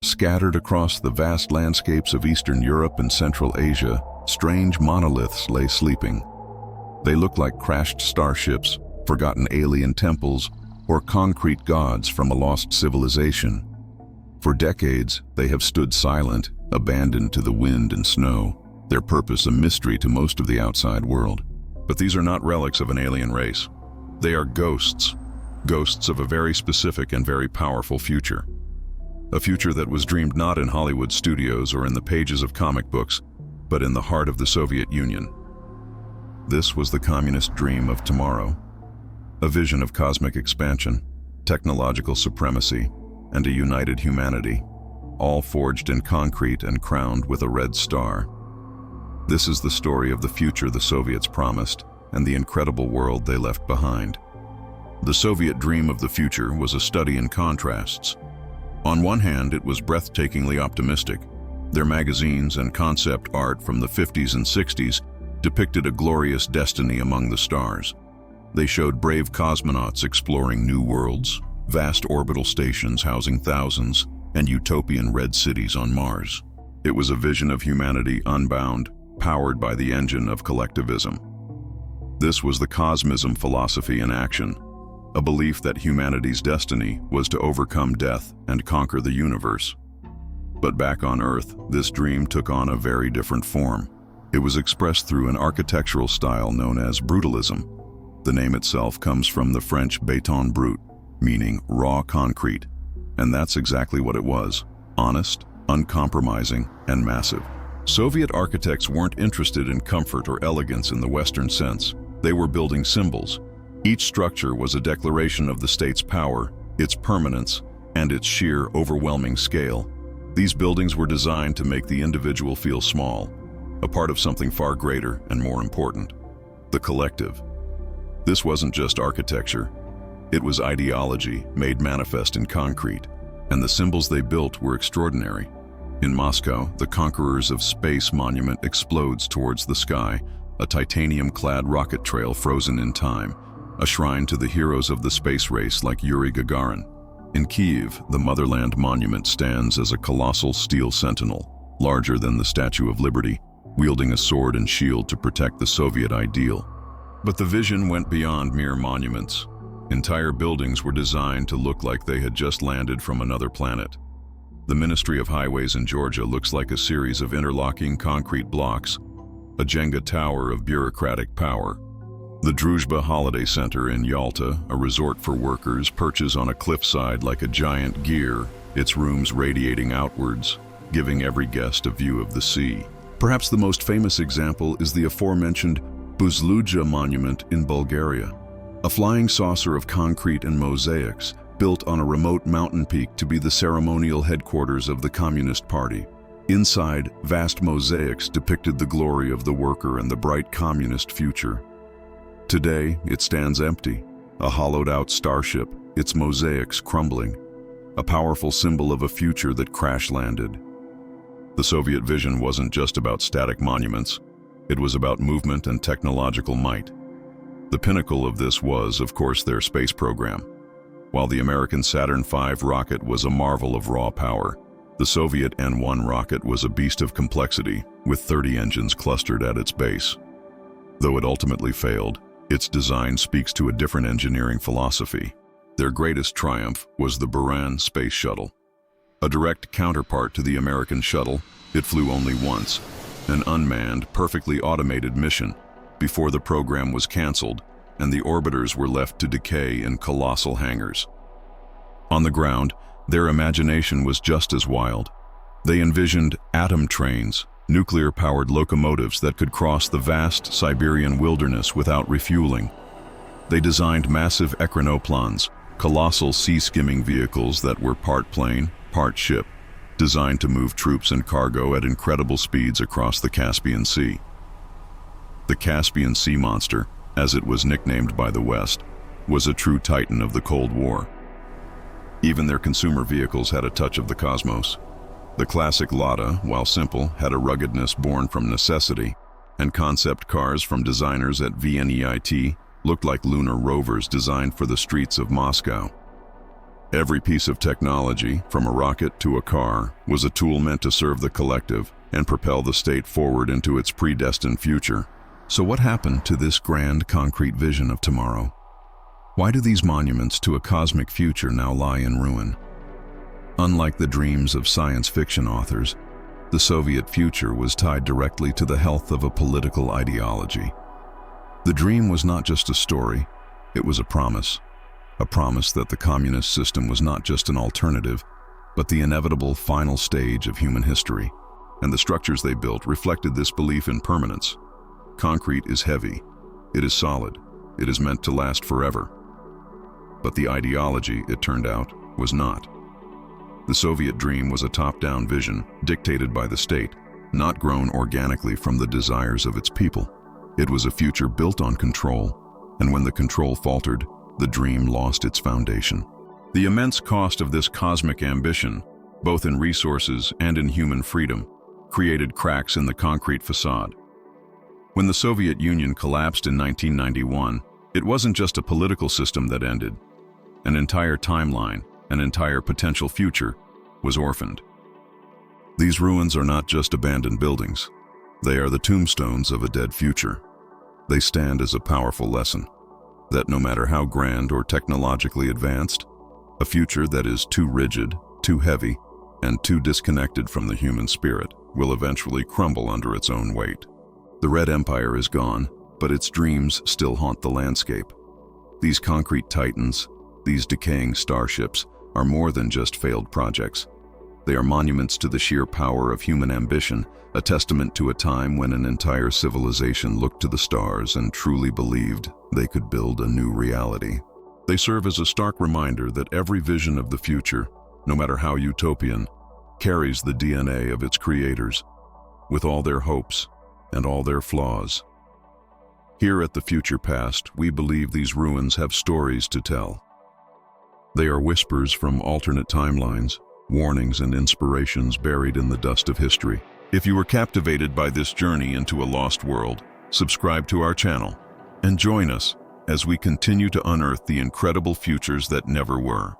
Scattered across the vast landscapes of Eastern Europe and Central Asia, strange monoliths lay sleeping. They looked like crashed starships, forgotten alien temples, or concrete gods from a lost civilization. For decades, they have stood silent, abandoned to the wind and snow, their purpose a mystery to most of the outside world. But these are not relics of an alien race. They are ghosts of a very specific and very powerful future. A future that was dreamed not in Hollywood studios or in the pages of comic books, but in the heart of the Soviet Union. This was the communist dream of tomorrow, a vision of cosmic expansion, technological supremacy, and a united humanity, all forged in concrete and crowned with a red star. This is the story of the future the Soviets promised and the incredible world they left behind. The Soviet dream of the future was a study in contrasts. On one hand, it was breathtakingly optimistic. Their magazines and concept art from the 50s and 60s depicted a glorious destiny among the stars. They showed brave cosmonauts exploring new worlds, vast orbital stations housing thousands, and utopian red cities on Mars. It was a vision of humanity unbound, powered by the engine of collectivism. This was the Cosmism philosophy in action, a belief that humanity's destiny was to overcome death and conquer the universe. But back on Earth, this dream took on a very different form. It was expressed through an architectural style known as Brutalism. The name itself comes from the French béton brut, meaning raw concrete, and that's exactly what it was: honest, uncompromising, and massive. Soviet architects weren't interested in comfort or elegance in the Western sense. They were building symbols. Each structure was a declaration of the state's power, its permanence, and its sheer, overwhelming scale. These buildings were designed to make the individual feel small, a part of something far greater and more important: the collective. This wasn't just architecture. It was ideology made manifest in concrete, and the symbols they built were extraordinary. In Moscow, the Conquerors of Space monument explodes towards the sky, a titanium-clad rocket trail frozen in time, a shrine to the heroes of the space race like Yuri Gagarin. In Kyiv, the Motherland Monument stands as a colossal steel sentinel, larger than the Statue of Liberty, wielding a sword and shield to protect the Soviet ideal. But the vision went beyond mere monuments. Entire buildings were designed to look like they had just landed from another planet. The Ministry of Highways in Georgia looks like a series of interlocking concrete blocks, a Jenga tower of bureaucratic power. The Druzhba Holiday Center in Yalta, a resort for workers, perches on a cliffside like a giant gear, its rooms radiating outwards, giving every guest a view of the sea. Perhaps the most famous example is the aforementioned Buzluja monument in Bulgaria, a flying saucer of concrete and mosaics built on a remote mountain peak to be the ceremonial headquarters of the Communist Party. Inside, vast mosaics depicted the glory of the worker and the bright communist future. Today, it stands empty, a hollowed-out starship, its mosaics crumbling, a powerful symbol of a future that crash-landed. The Soviet vision wasn't just about static monuments. It was about movement and technological might. The pinnacle of this was, of course, their space program. While the American Saturn V rocket was a marvel of raw power, the Soviet N-1 rocket was a beast of complexity, with 30 engines clustered at its base. Though it ultimately failed, its design speaks to a different engineering philosophy. Their greatest triumph was the Buran space shuttle. A direct counterpart to the American shuttle, it flew only once, an unmanned, perfectly automated mission, before the program was canceled and the orbiters were left to decay in colossal hangars. On the ground, their imagination was just as wild. They envisioned atom trains, nuclear-powered locomotives that could cross the vast Siberian wilderness without refueling. They designed massive ekranoplans, colossal sea-skimming vehicles that were part plane, part ship, designed to move troops and cargo at incredible speeds across the Caspian Sea. The Caspian Sea Monster, as it was nicknamed by the West, was a true titan of the Cold War. Even their consumer vehicles had a touch of the cosmos. The classic Lada, while simple, had a ruggedness born from necessity, and concept cars from designers at VNEIT looked like lunar rovers designed for the streets of Moscow. Every piece of technology, from a rocket to a car, was a tool meant to serve the collective and propel the state forward into its predestined future. So what happened to this grand concrete vision of tomorrow? Why do these monuments to a cosmic future now lie in ruin? Unlike the dreams of science fiction authors, the Soviet future was tied directly to the health of a political ideology. The dream was not just a story, it was a promise that the communist system was not just an alternative, but the inevitable final stage of human history. And the structures they built reflected this belief in permanence. Concrete is heavy, it is solid, it is meant to last forever. But the ideology, it turned out, was not. The Soviet dream was a top-down vision, dictated by the state, not grown organically from the desires of its people. It was a future built on control, and when the control faltered, the dream lost its foundation. The immense cost of this cosmic ambition, both in resources and in human freedom, created cracks in the concrete facade. When the Soviet Union collapsed in 1991, it wasn't just a political system that ended. An entire timeline, an entire potential future, was orphaned. These ruins are not just abandoned buildings. They are the tombstones of a dead future. They stand as a powerful lesson that no matter how grand or technologically advanced, a future that is too rigid, too heavy, and too disconnected from the human spirit will eventually crumble under its own weight. The Red Empire is gone, but its dreams still haunt the landscape. These concrete titans, these decaying starships, are more than just failed projects. They are monuments to the sheer power of human ambition, a testament to a time when an entire civilization looked to the stars and truly believed they could build a new reality. They serve as a stark reminder that every vision of the future, no matter how utopian, carries the DNA of its creators, with all their hopes and all their flaws. Here at the Future Past, we believe these ruins have stories to tell. They are whispers from alternate timelines, warnings and inspirations buried in the dust of history. If you were captivated by this journey into a lost world, subscribe to our channel and join us as we continue to unearth the incredible futures that never were.